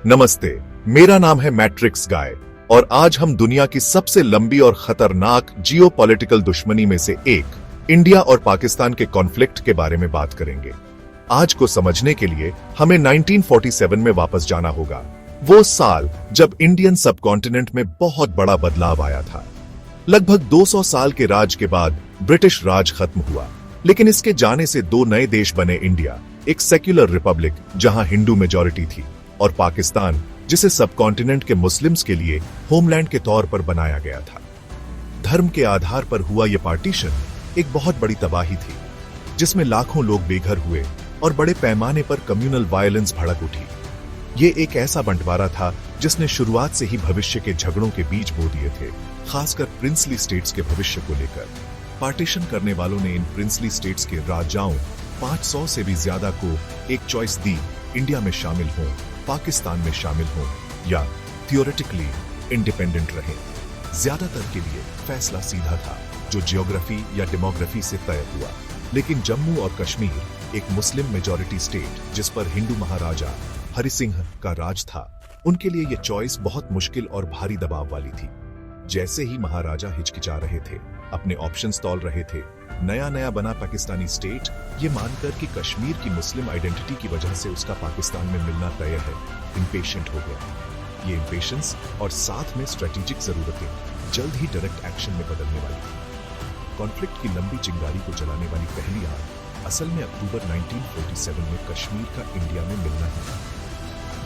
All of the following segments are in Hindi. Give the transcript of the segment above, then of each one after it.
नमस्ते, मेरा नाम है मैट्रिक्स गाय और आज हम दुनिया की सबसे लंबी और खतरनाक जियोपॉलिटिकल दुश्मनी में से एक इंडिया और पाकिस्तान के कॉन्फ्लिक्ट के बारे में बात करेंगे। आज को समझने के लिए हमें 1947 में वापस जाना होगा, वो साल जब इंडियन सबकॉन्टिनेंट में बहुत बड़ा बदलाव आया था। लगभग 200 साल के राज के बाद ब्रिटिश राज खत्म हुआ, लेकिन इसके जाने से दो नए देश बने, इंडिया एक सेक्युलर रिपब्लिक जहां हिंदू मेजॉरिटी थी, और पाकिस्तान जिसे सबकॉन्टिनेंट के मुस्लिम्स के लिए होमलैंड के तौर पर बनाया गया था। धर्म के आधार पर हुआ यह पार्टीशन एक बहुत बड़ी तबाही थी, जिसमें लाखों लोग बेघर हुए और बड़े पैमाने पर कम्युनल वायलेंस भड़क उठी। ये एक ऐसा बंटवारा था जिसने शुरुआत से ही भविष्य के झगड़ों के बीज बो दिए थे, खासकर प्रिंसली स्टेट्स के भविष्य को लेकर। पार्टीशन करने वालों ने इन प्रिंसली स्टेट्स के राजाओं 500 से भी ज्यादा को एक चॉइस दी, इंडिया में शामिल हों, पाकिस्तान में शामिल हों या थियोरेटिकली इंडिपेंडेंट रहें। ज्यादातर के लिए फैसला सीधा था, जो जियोग्राफी या डेमोग्राफी से तय हुआ। लेकिन जम्मू और कश्मीर एक मुस्लिम मेजॉरिटी स्टेट जिस पर हिंदू महाराजा हरि सिंह का राज था, उनके लिए यह चॉइस बहुत मुश्किल और भारी दबाव वाली थी। जैसे ही महाराजा हिचकिचा रहे थे, अपने ऑप्शंस तौल रहे थे, नया बना पाकिस्तानी स्टेट ये मानकर कि कश्मीर की मुस्लिम आइडेंटिटी की वजह से उसका पाकिस्तान में मिलना तय है, इम्पेशेंट हो गया। ये इम्पेशेंस और साथ में स्ट्रेटेजिक जरूरतें जल्द ही डायरेक्ट एक्शन में बदलने वाली थी। कॉन्फ्लिक्ट की लंबी चिंगारी को जलाने वाली पहली आग असल में अक्टूबर 1947 में कश्मीर का इंडिया में मिलना ही था।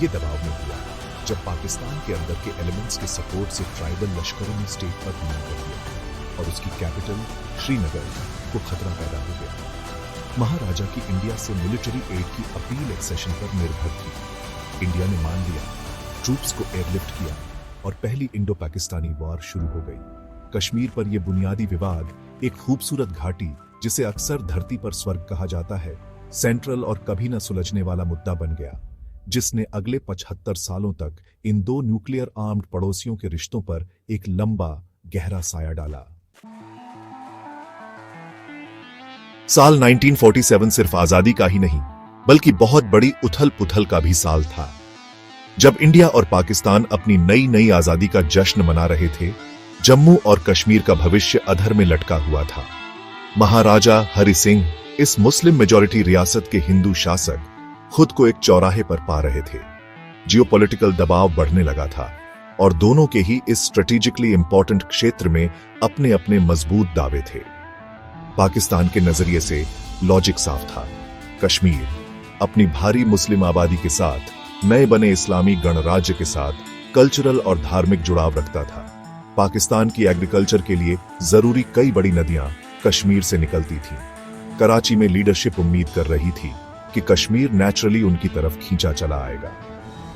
ये दबाव में हुआ जब पाकिस्तान के अंदर के एलिमेंट्स के सपोर्ट से ट्राइबल लश्करों ने स्टेट पर हमला कर दिया और उसकी कैपिटल श्रीनगर को खतरा पैदा हो गया। महाराजा की इंडिया से मिलिट्री एड की अपील एक्सेशन पर निर्भर थी। इंडिया ने मान लिया, ट्रूप्स को एयरलिफ्ट किया और पहली इंडो पाकिस्तानी वॉर शुरू हो गई। कश्मीर पर यह बुनियादी विवाद, एक खूबसूरत घाटी जिसे अक्सर धरती पर स्वर्ग कहा जाता है, सेंट्रल और कभी न सुलझने वाला मुद्दा बन गया, जिसने अगले 75 सालों तक इन दो न्यूक्लियर आर्म्ड पड़ोसियों के रिश्तों पर एक लंबा गहरा साया डाला। साल 1947 सिर्फ आजादी का ही नहीं, बल्कि बहुत बड़ी उथल पुथल का भी साल था। जब इंडिया और पाकिस्तान अपनी नई आजादी का जश्न मना रहे थे, जम्मू और कश्मीर का भविष्य अधर में लटका हुआ था। महाराजा हरि सिंह, इस मुस्लिम मेजॉरिटी रियासत के हिंदू शासक, खुद को एक चौराहे पर पा रहे थे। जियोपॉलिटिकल दबाव बढ़ने लगा था और दोनों के ही इस स्ट्रेटेजिकली इंपॉर्टेंट क्षेत्र में अपने अपने मजबूत दावे थे। पाकिस्तान के नजरिए से लॉजिक साफ था, कश्मीर अपनी भारी मुस्लिम आबादी के साथ, नए बने इस्लामी गणराज्य के साथ कल्चरल और धार्मिक जुड़ाव रखता था। पाकिस्तान की एग्रीकल्चर के लिए जरूरी कई बड़ी नदियां कश्मीर से निकलती थी। कराची में लीडरशिप उम्मीद कर रही थी कि कश्मीर नेचुरली उनकी तरफ खींचा चला आएगा।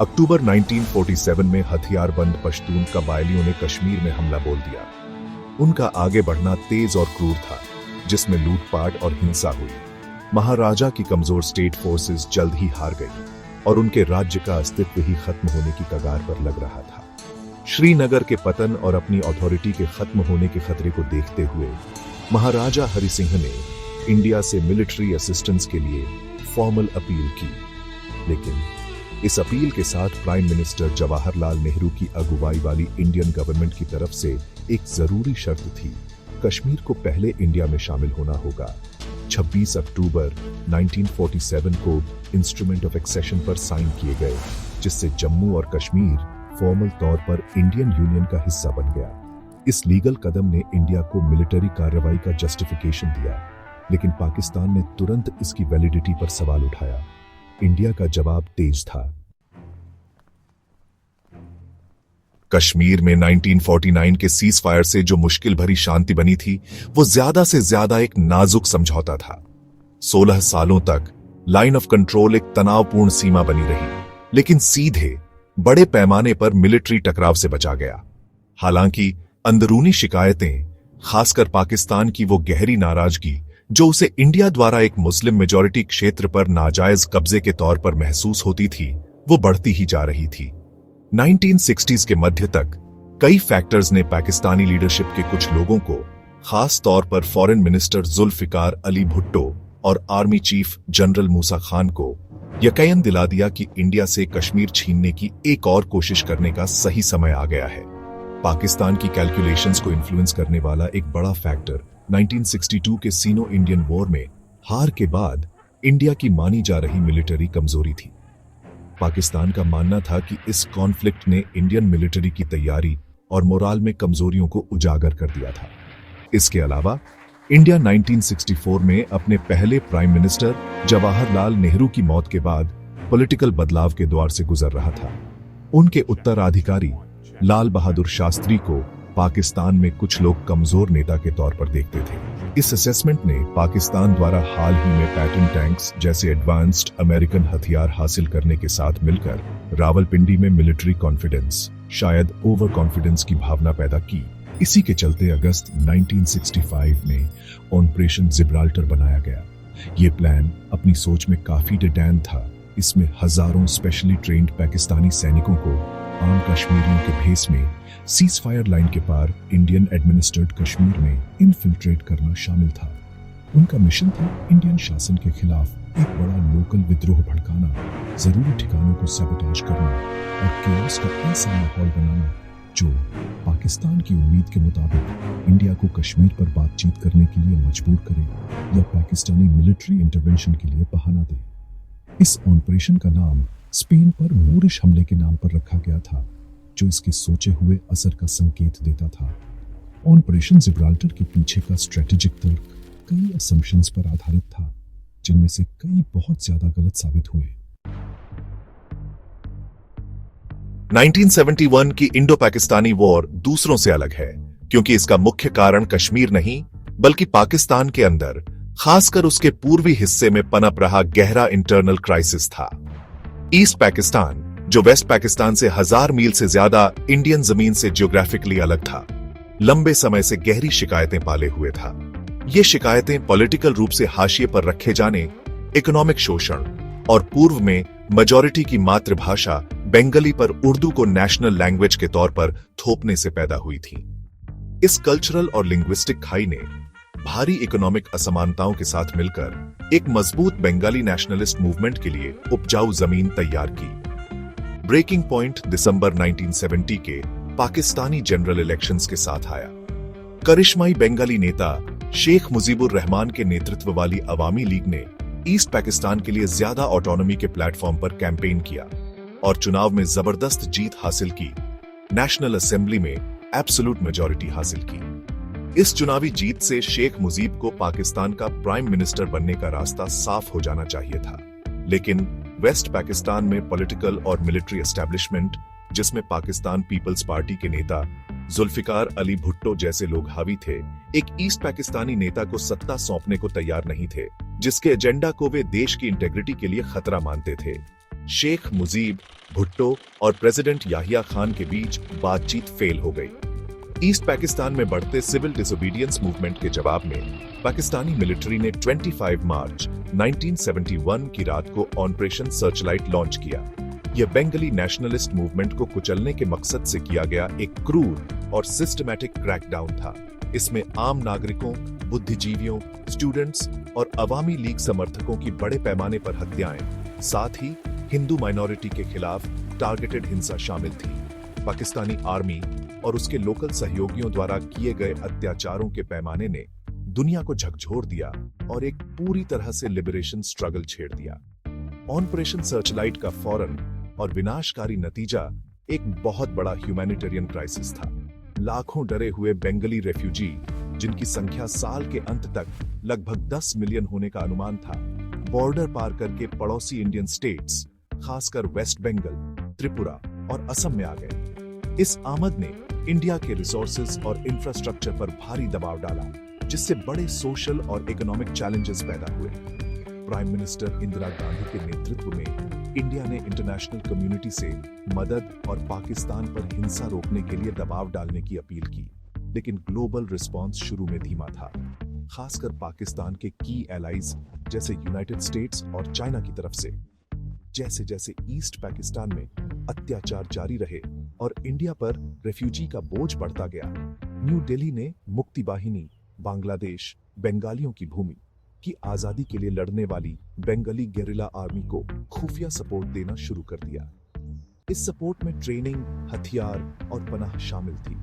अक्टूबर 1947 में हथियारबंद पश्तून कबायलियों ने कश्मीर में हमला बोल दिया। उनका आगे बढ़ना तेज और क्रूर था, जिसमें लूटपाट और हिंसा हुई। महाराजा की कमजोर स्टेट फोर्सेस जल्द ही हार गई और उनके राज्य का अस्तित्व ही खत्म होने की कगार पर लग रहा था। श्रीनगर के पतन और अपनी अथॉरिटी के खत्म होने के खतरे को देखते हुए महाराजा हरि सिंह ने इंडिया से मिलिट्री असिस्टेंस के लिए फॉर्मल अपील की। लेकिन इस अपील के साथ प्राइम मिनिस्टर जवाहरलाल नेहरू की अगुवाई वाली इंडियन गवर्नमेंट की तरफ से एक जरूरी शर्त थी, कश्मीर को पहले इंडिया में शामिल होना होगा। 26 अक्टूबर 1947 को इंस्ट्रूमेंट ऑफ एक्सेशन पर साइन किए गए, जिससे जम्मू और कश्मीर फॉर्मल तौर पर इंडियन यूनियन का हिस्सा बन गया। इस लीगल कदम ने इंडिया को मिलिट्री कार्रवाई का जस्टिफिकेशन दिया, लेकिन पाकिस्तान ने तुरंत इसकी वैलिडिटी पर सवाल उठाया। इंडिया का जवाब तेज था। कश्मीर में 1949 के सीज फायर से जो मुश्किल भरी शांति बनी थी, वो ज्यादा से ज्यादा एक नाजुक समझौता था। 16 सालों तक लाइन ऑफ कंट्रोल एक तनावपूर्ण सीमा बनी रही, लेकिन सीधे बड़े पैमाने पर मिलिट्री टकराव से बचा गया। हालांकि अंदरूनी शिकायतें, खासकर पाकिस्तान की वो गहरी नाराजगी जो उसे इंडिया द्वारा एक मुस्लिम मेजॉरिटी क्षेत्र पर नाजायज कब्जे के तौर पर महसूस होती थी, वो बढ़ती ही जा रही थी। 1960s के मध्य तक कई फैक्टर्स ने पाकिस्तानी लीडरशिप के कुछ लोगों को, खास तौर पर फॉरेन मिनिस्टर जुल्फिकार अली भुट्टो और आर्मी चीफ जनरल मूसा खान को यकीन दिला दिया कि इंडिया से कश्मीर छीनने की एक और कोशिश करने का सही समय आ गया है। पाकिस्तान की कैलकुलेशंस को इन्फ्लुएंस करने वाला एक बड़ा फैक्टर 1962 के सीनो इंडियन वॉर में हार के बाद इंडिया की मानी जा रही मिलिट्री कमजोरी थी। पाकिस्तान का मानना था कि इस कॉन्फ्लिक्ट ने इंडियन मिलिट्री की तैयारी और मोराल में कमजोरियों को उजागर कर दिया था। इसके अलावा इंडिया 1964 में अपने पहले प्राइम मिनिस्टर जवाहरलाल नेहरू की मौत के बाद पॉलिटिकल बदलाव के दौर से गुजर रहा था। उनके उत्तराधिकारी लाल बहादुर शास्त्री को पाकिस्तान में कुछ लोग कमजोर नेता के तौर पर देखते थे। इस असेसमेंट ने पाकिस्तान द्वारा हाल ही में पैटर्न टैंक्स जैसे एडवांस्ड अमेरिकन हथियार हासिल करने के साथ मिलकर रावलपिंडी में मिलिट्री कॉन्फिडेंस, शायद ओवर कॉन्फिडेंस की भावना पैदा की। इसी के चलते अगस्त 1965 में ऑपरेशन जिब्राल्टर बनाया गया। ये प्लान अपनी सोच में काफी डिटेन था। इसमें हजारों स्पेशली ट्रेन्ड पाकिस्तानी सैनिकों को आम कश्मीरियों के भेस में सीज फायर लाइन के पार इंडियन एडमिनिस्ट्रेड कश्मीर में इनफिल्ट्रेट करना शामिल था। उनका मिशन था इंडियन शासन के खिलाफ एक बड़ा लोकल विद्रोह भड़काना, जरूरी ठिकानों को सैबोटाज करना और केओस का ऐसा माहौल बनाना जो पाकिस्तान की उम्मीद के मुताबिक इंडिया को कश्मीर पर बातचीत करने के लिए मजबूर करे या पाकिस्तानी मिलिट्री इंटरवेंशन के लिए बहाना दे। इस ऑपरेशन का नाम स्पेन पर मूरिश हमले के नाम पर रखा गया था, जो इसके सोचे हुए असर का संकेत देता था। ऑपरेशन जिब्राल्टर के पीछे का स्ट्रेटेजिक तर्क कई असम्पशंस पर आधारित था, जिनमें से कई बहुत ज्यादा गलत साबित हुए। 1971 की इंडो पाकिस्तानी वॉर दूसरों से अलग है, क्योंकि इसका मुख्य कारण कश्मीर नहीं बल्कि पाकिस्तान के अंदर, खासकर उसके पूर्वी हिस्से में पनप रहा गहरा इंटरनल क्राइसिस था। ईस्ट पाकिस्तान, जो वेस्ट पाकिस्तान से 1000 मील से ज्यादा इंडियन जमीन से ज्योग्राफिकली अलग था, लंबे समय से गहरी शिकायतें पाले हुए था। ये शिकायतें पॉलिटिकल रूप से हाशिए पर रखे जाने, इकोनॉमिक शोषण और पूर्व में मेजॉरिटी की मातृभाषा बंगाली पर उर्दू को नेशनल लैंग्वेज के तौर पर थोपने से पैदा हुई थी। इस कल्चरल और लिंग्विस्टिक खाई ने भारी इकोनॉमिक असमानताओं के साथ मिलकर एक मजबूत बंगाली नेशनलिस्ट मूवमेंट के लिए उपजाऊ जमीन तैयार की। ब्रेकिंग पॉइंट दिसंबर 1970 के पाकिस्तानी जनरल इलेक्शंस के साथ आया। करिश्माई बंगाली नेता शेख मुजीबुर रहमान के नेतृत्व वाली अवामी लीग ने ईस्ट पाकिस्तान के लिए ज्यादा ऑटोनॉमी के प्लेटफॉर्म पर कैंपेन किया और चुनाव में जबरदस्त जीत हासिल की। नेशनल असेंबली में एब्सोल्यूट मेजॉरिटी हासिल की। इस चुनावी जीत से शेख मुजीब को पाकिस्तान का प्राइम मिनिस्टर बनने का रास्ता साफ हो जाना चाहिए था, लेकिन वेस्ट पाकिस्तान में पॉलिटिकल और मिलिट्री एस्टेब्लिशमेंट, जिसमें पाकिस्तान पीपल्स पार्टी के नेता जुल्फिकार अली भुट्टो जैसे लोग हावी थे, एक ईस्ट पाकिस्तानी नेता को सत्ता सौंपने को तैयार नहीं थे, जिसके एजेंडा को वे देश की इंटेग्रिटी के लिए खतरा मानते थे। शेख मुजीब, भुट्टो और प्रेसिडेंट याहिया खान के बीच बातचीत फेल हो गई। ईस्ट पाकिस्तान में बढ़ते सिविल डिसोबीडियंस मूवमेंट के जवाब में पाकिस्तानी मिलिट्री ने 25 मार्च 1971 की रात को ऑपरेशन सर्चलाइट लॉन्च किया। यह बंगाली नेशनलिस्ट मूवमेंट को कुचलने के मकसद से किया गया एक क्रूर और सिस्टमैटिक क्रैकडाउन था। इसमें आम नागरिकों, बुद्धिजीवियों, स्टूडेंट्स और अवामी लीग समर्थकों की बड़े पैमाने पर हत्याएं, साथ ही हिंदू माइनॉरिटी के खिलाफ टारगेटेड हिंसा शामिल थी। पाकिस्तानी आर्मी और उसके लोकल सहयोगियों द्वारा किए गए अत्याचारों के पैमाने ने दुनिया को झकझोर दिया और एक पूरी तरह से लिबरेशन स्ट्रगल छेड़ दिया। ऑपरेशन सर्चलाइट का फौरन और विनाशकारी नतीजा एक बहुत बड़ा ह्यूमैनिटेरियन क्राइसिस था। लाखों डरे हुए बंगाली रेफ्यूजी, जिनकी संख्या साल के अंत तक लगभग 10 मिलियन होने का अनुमान था, बॉर्डर पार करके पड़ोसी इंडियन स्टेट्स, खासकर वेस्ट बंगाल, त्रिपुरा और असम में आ गए। इस आमद ने इंडिया के रिसोर्सेज और इंफ्रास्ट्रक्चर पर भारी दबाव डाला, जिससे बड़े सोशल और इकोनॉमिक चैलेंजेस पैदा हुए। प्राइम मिनिस्टर इंदिरा गांधी के नेतृत्व में इंडिया ने इंटरनेशनल कम्युनिटी से मदद और पाकिस्तान पर हिंसा रोकने के लिए दबाव डालने की अपील की, लेकिन ग्लोबल रिस्पांस शुरू में धीमा था, खासकर पाकिस्तान के की एलाइज जैसे यूनाइटेड स्टेट्स और चाइना की तरफ से। जैसे जैसे ईस्ट पाकिस्तान में अत्याचार जारी रहे और इंडिया पर रेफ्यूजी का बोझ बढ़ता गया, न्यू दिल्ली ने मुक्ति बाहिनी, बांग्लादेश, बंगालियों की भूमि कि आजादी के लिए लड़ने वाली बंगाली गेरिला आर्मी को खुफिया सपोर्ट देना शुरू कर दिया। इस सपोर्ट में ट्रेनिंग, हथियार और पनाह शामिल थी।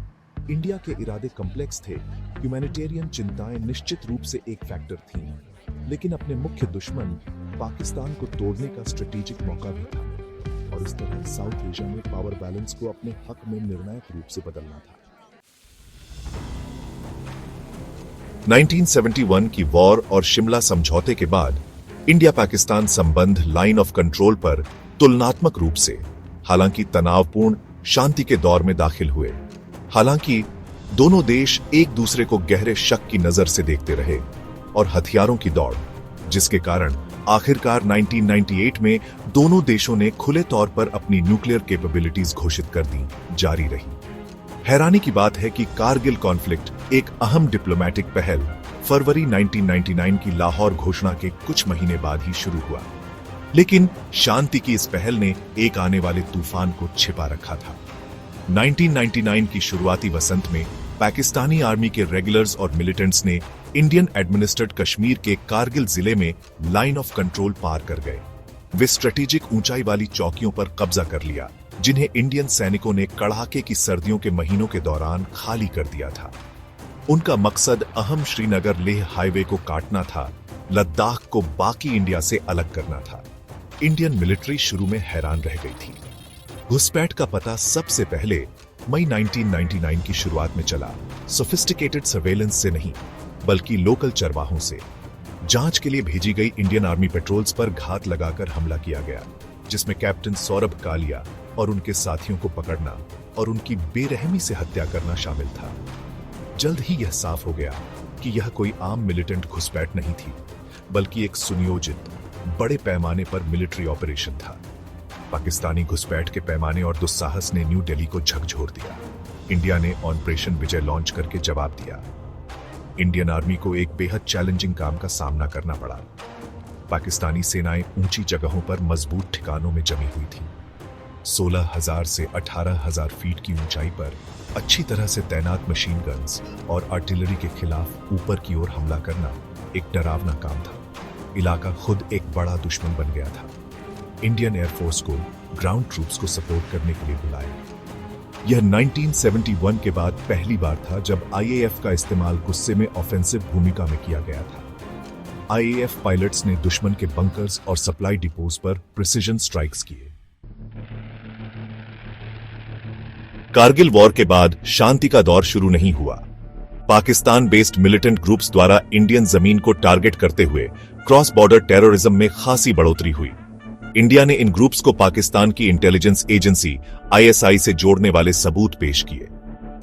इंडिया के इरादे कॉम्प्लेक्स थे। ह्यूमैनिटेरियन चिंताएं निश्चित रूप से एक फैक्टर थीं, लेकिन अपने मुख्य दुश्मन पाकिस्तान को तोड़ने का स्ट्रेटेजिक मौका भी था और इस तरह साउथ एशिया में पावर बैलेंस को अपने हक में निर्णायक रूप से बदलना था। 1971 की वॉर और शिमला समझौते के बाद इंडिया पाकिस्तान संबंध लाइन ऑफ कंट्रोल पर तुलनात्मक रूप से, हालांकि तनावपूर्ण, शांति के दौर में दाखिल हुए। हालांकि दोनों देश एक दूसरे को गहरे शक की नजर से देखते रहे और हथियारों की दौड़, जिसके कारण आखिरकार 1998 में दोनों देशों ने खुले तौर पर अपनी न्यूक्लियर कैपेबिलिटीज घोषित कर दी, जारी रही। हैरानी की बात है कि कारगिल कॉन्फ्लिक्ट एक अहम डिप्लोमैटिक पहल फरवरी 1999 की लाहौर घोषणा के कुछ महीने बाद ही शुरू हुआ, लेकिन शांति की इस पहल ने एक आने वाले तूफान को छिपा रखा था। 1999 की शुरुआती वसंत में पाकिस्तानी आर्मी के रेगुलर्स और मिलिटेंट्स ने इंडियन एडमिनिस्ट्रेटेड कश्मीर के कारगिल जिले में लाइन ऑफ कंट्रोल पार कर गए। वे स्ट्रेटेजिक ऊंचाई वाली चौकियों पर कब्जा कर लिया, जिन्हें इंडियन सैनिकों ने कड़ाके की सर्दियों के महीनों के दौरान खाली कर दिया था। उनका मकसद अहम श्रीनगर लेह हाईवे को काटना था, लद्दाख को बाकी इंडिया से अलग करना था। इंडियन मिलिट्री शुरू में हैरान रह गई थी। घुसपैठ का पता सबसे पहले मई 1999 की शुरुआत में चला, सोफिस्टिकेटेड सर्वेलेंस से नहीं बल्कि लोकल चरवाहों से। जांच के लिए भेजी गई इंडियन आर्मी पेट्रोल्स पर घात लगाकर हमला किया गया, जिसमें कैप्टन सौरभ कालिया और उनके साथियों को पकड़ना और उनकी बेरहमी से हत्या करना शामिल था। जल्द ही यह साफ हो गया कि यह कोई आम मिलिटेंट घुसपैठ नहीं थी, बल्कि एक सुनियोजित, बड़े पैमाने पर मिलिट्री ऑपरेशन था। पाकिस्तानी घुसपैठ के पैमाने और दुस्साहस ने न्यू दिल्ली को झकझोर दिया। इंडिया ने ऑपरेशन विजय लॉन्च करके जवाब दिया। इंडियन आर्मी को एक बेहद चैलेंजिंग काम का सामना करना पड़ा। पाकिस्तानी सेनाएं ऊंची जगहों पर मजबूत ठिकानों में जमी हुई थी। 16,000 से 18,000 फीट की ऊंचाई पर अच्छी तरह से तैनात मशीन गन्स और आर्टिलरी के खिलाफ ऊपर की ओर हमला करना एक डरावना काम था। इलाका खुद एक बड़ा दुश्मन बन गया था। इंडियन एयरफोर्स को ग्राउंड ट्रूप्स को सपोर्ट करने के लिए बुलाया। यह 1971 के बाद पहली बार था जब आईएएफ का इस्तेमाल गुस्से में ऑफेंसिव भूमिका में किया गया था। आईएएफ पायलट्स ने दुश्मन के बंकर्स और सप्लाई डिपोज पर प्रिसिजन स्ट्राइक्स किए। कारगिल वॉर के बाद शांति का दौर शुरू नहीं हुआ। पाकिस्तान बेस्ड मिलिटेंट ग्रुप्स द्वारा इंडियन जमीन को टारगेट करते हुए क्रॉस बॉर्डर टेररिज्म में खासी बढ़ोतरी हुई। इंडिया ने इन ग्रुप्स को पाकिस्तान की इंटेलिजेंस एजेंसी आईएसआई से जोड़ने वाले सबूत पेश किए।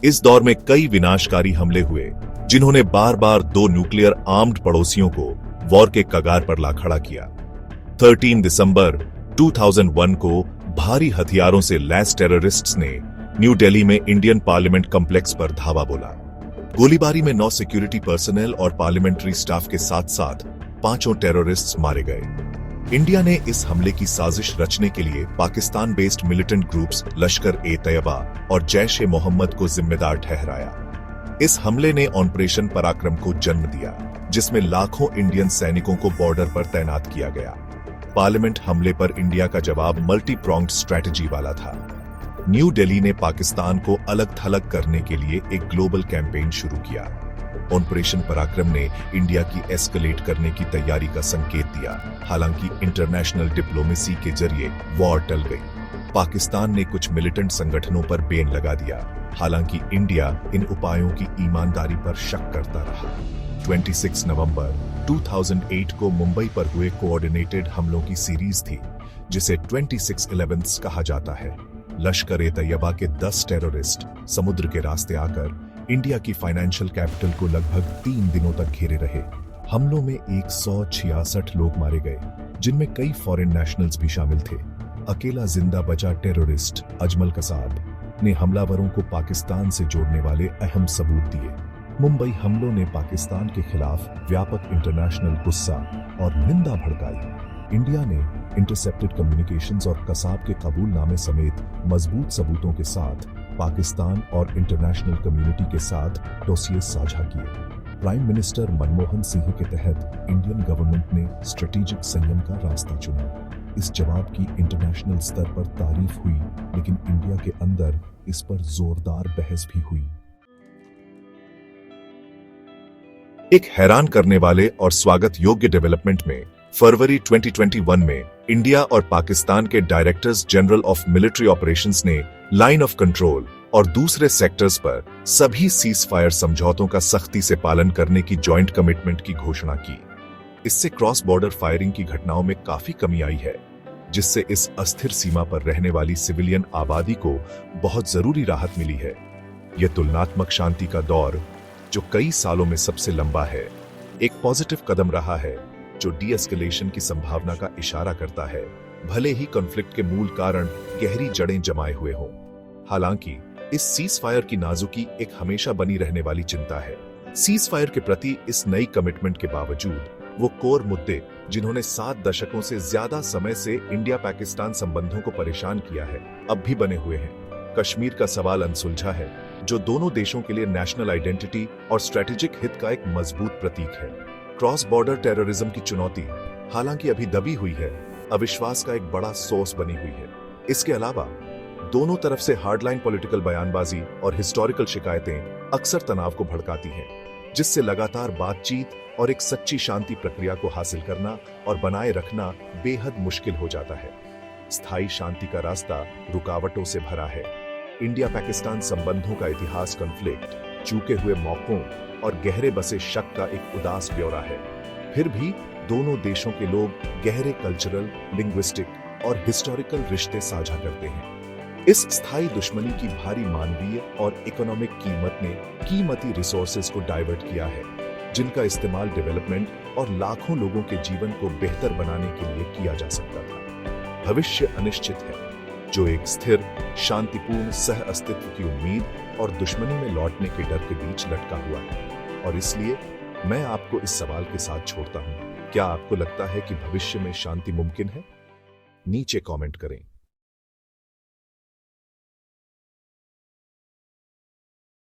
इस दौर में कई विनाशकारी हमले हुए, जिन्होंने बार बार दो न्यूक्लियर आर्म्ड पड़ोसियों को वॉर के कगार पर ला खड़ा किया। 13 दिसंबर 2001 को भारी हथियारों से लैस टेररिस्ट्स ने न्यू दिल्ली में इंडियन पार्लियामेंट कॉम्प्लेक्स पर धावा बोला। गोलीबारी में 9 सिक्योरिटी पर्सनल और पार्लियामेंट्री स्टाफ के साथ साथ 5 टेररिस्ट्स मारे गए। इंडिया ने इस हमले की साजिश रचने के लिए Pakistan based militant groups Lashkar-e-Taiba और जैश-ए-मोहम्मद को जिम्मेदार ठहराया। इस हमले ने ऑपरेशन पराक्रम को जन्म दिया, जिसमें लाखों इंडियन सैनिकों को बॉर्डर पर तैनात किया गया। पार्लियामेंट हमले पर इंडिया का जवाब मल्टी प्रोंग्ड स्ट्रेटजी वाला था। न्यू दिल्ली ने पाकिस्तान को अलग थलग करने के लिए एक ग्लोबल कैंपेन शुरू किया। ऑपरेशन पराक्रम ने इंडिया की एस्केलेट करने की तैयारी का संकेत दिया। हालांकि इंटरनेशनल डिप्लोमेसी के जरिए वॉर टल गई। पाकिस्तान ने कुछ मिलिटेंट संगठनों पर बैन लगा दिया, हालांकि इंडिया इन उपायों की ईमानदारी पर शक करता रहा। 26 नवंबर 2008 को मुंबई पर हुए कोऑर्डिनेटेड हमलों की सीरीज थी, जिसे 26/11 कहा जाता है। लश्कर-ए-तैयबा के 10 टेररिस्ट समुद्र के रास्ते आकर इंडिया की फाइनेंशियल कैपिटल को लगभग 3 दिनों तक घेरे रहे। हमलों में 166 लोग मारे गए, जिनमें कई फॉरेन नेशनल्स भी शामिल थे। अकेला जिंदा बचा टेररिस्ट अजमल कसाब ने हमलावरों को पाकिस्तान से जोड़ने वाले अहम सबूत दिए। मुंबई हमलों ने पाकिस्तान के खिलाफ व्यापक इंटरनेशनल गुस्सा और निंदा भड़काई। इंडिया ने इंटरसेप्टेड कम्युनिकेशंस और कसाब के कबूलनामे समेत मजबूत सबूतों के साथ पाकिस्तान और इंटरनेशनल कम्युनिटी के साथ डोसिये साझा किए। प्राइम मिनिस्टर मनमोहन सिंह के तहत इंडियन गवर्नमेंट ने स्ट्रेटेजिक संयम का रास्ता चुना। इस जवाब की इंटरनेशनल स्तर पर तारीफ हुई, लेकिन इंडिया के अंदर इस पर जोरदार बहस भी हुई। एक हैरान करने वाले और स्वागत योग्य डेवलपमेंट में फरवरी 2021 में इंडिया और पाकिस्तान के directors general of military operations ने लाइन ऑफ कंट्रोल और दूसरे सेक्टर्स पर सभी सीज फायर समझौतों का सख्ती से पालन करने की जॉइंट कमिटमेंट की घोषणा की। इससे क्रॉस बॉर्डर फायरिंग की घटनाओं में काफी कमी आई है, जिससे इस अस्थिर सीमा पर रहने वाली सिविलियन आबादी को बहुत जरूरी राहत मिली है। यह तुलनात्मक शांति का दौर, जो कई सालों में सबसे लंबा है, एक पॉजिटिव कदम रहा है जो डी एस्केलेशन की संभावना का इशारा करता है, भले ही कॉन्फ्लिक्ट के मूल कारण गहरी जड़ें जमाए हुए हों। हालांकि इस सीज फायर की नाजुकी एक हमेशा बनी रहने वाली चिंता है। सीज फायर के प्रति इस नई कमिटमेंट के बावजूद वो कोर मुद्दे, जिन्होंने 7 दशकों से ज्यादा समय से इंडिया पाकिस्तान संबंधों को परेशान किया है, अब भी बने हुए हैं। कश्मीर का सवाल अनसुलझा है, जो दोनों देशों के लिए नेशनल आइडेंटिटी और स्ट्रेटेजिक हित का एक मजबूत प्रतीक है। क्रॉस बॉर्डर टेररिज्म की चुनौती, हालांकि अभी दबी हुई है, अविश्वास का एक बड़ा सोर्स बनी हुई है। इसके अलावा दोनों तरफ से हार्डलाइन पॉलिटिकल बयानबाजी और हिस्टोरिकल शिकायतें अक्सर तनाव को भड़काती हैं, जिससे लगातार बातचीत और एक सच्ची शांति प्रक्रिया को हासिल करना और बनाए रखना बेहद मुश्किल हो जाता है। स्थायी शांति का रास्ता रुकावटों से भरा है। इंडिया पाकिस्तान संबंधों का इतिहास कॉन्फ्लिक्ट, चूके हुए मौकों और गहरे बसे शक का एक उदास ब्यौरा है। फिर भी दोनों देशों के लोग गहरे कल्चरल, लिंग्विस्टिक और हिस्टोरिकल रिश्ते साझा करते हैं। इस स्थायी दुश्मनी की भारी मानवीय और इकोनॉमिक कीमत ने कीमती रिसोर्सेज को डाइवर्ट किया है, जिनका इस्तेमाल डेवलपमेंट और लाखों लोगों के जीवन को बेहतर बनाने के लिए किया जा सकता था। भविष्य अनिश्चित है, जो एक स्थिर, शांतिपूर्ण सह अस्तित्व की उम्मीद और दुश्मनी में लौटने के डर के बीच लटका हुआ है। और इसलिए मैं आपको इस सवाल के साथ छोड़ता हूं, क्या आपको लगता है कि भविष्य में शांति मुमकिन है? नीचे कमेंट करें।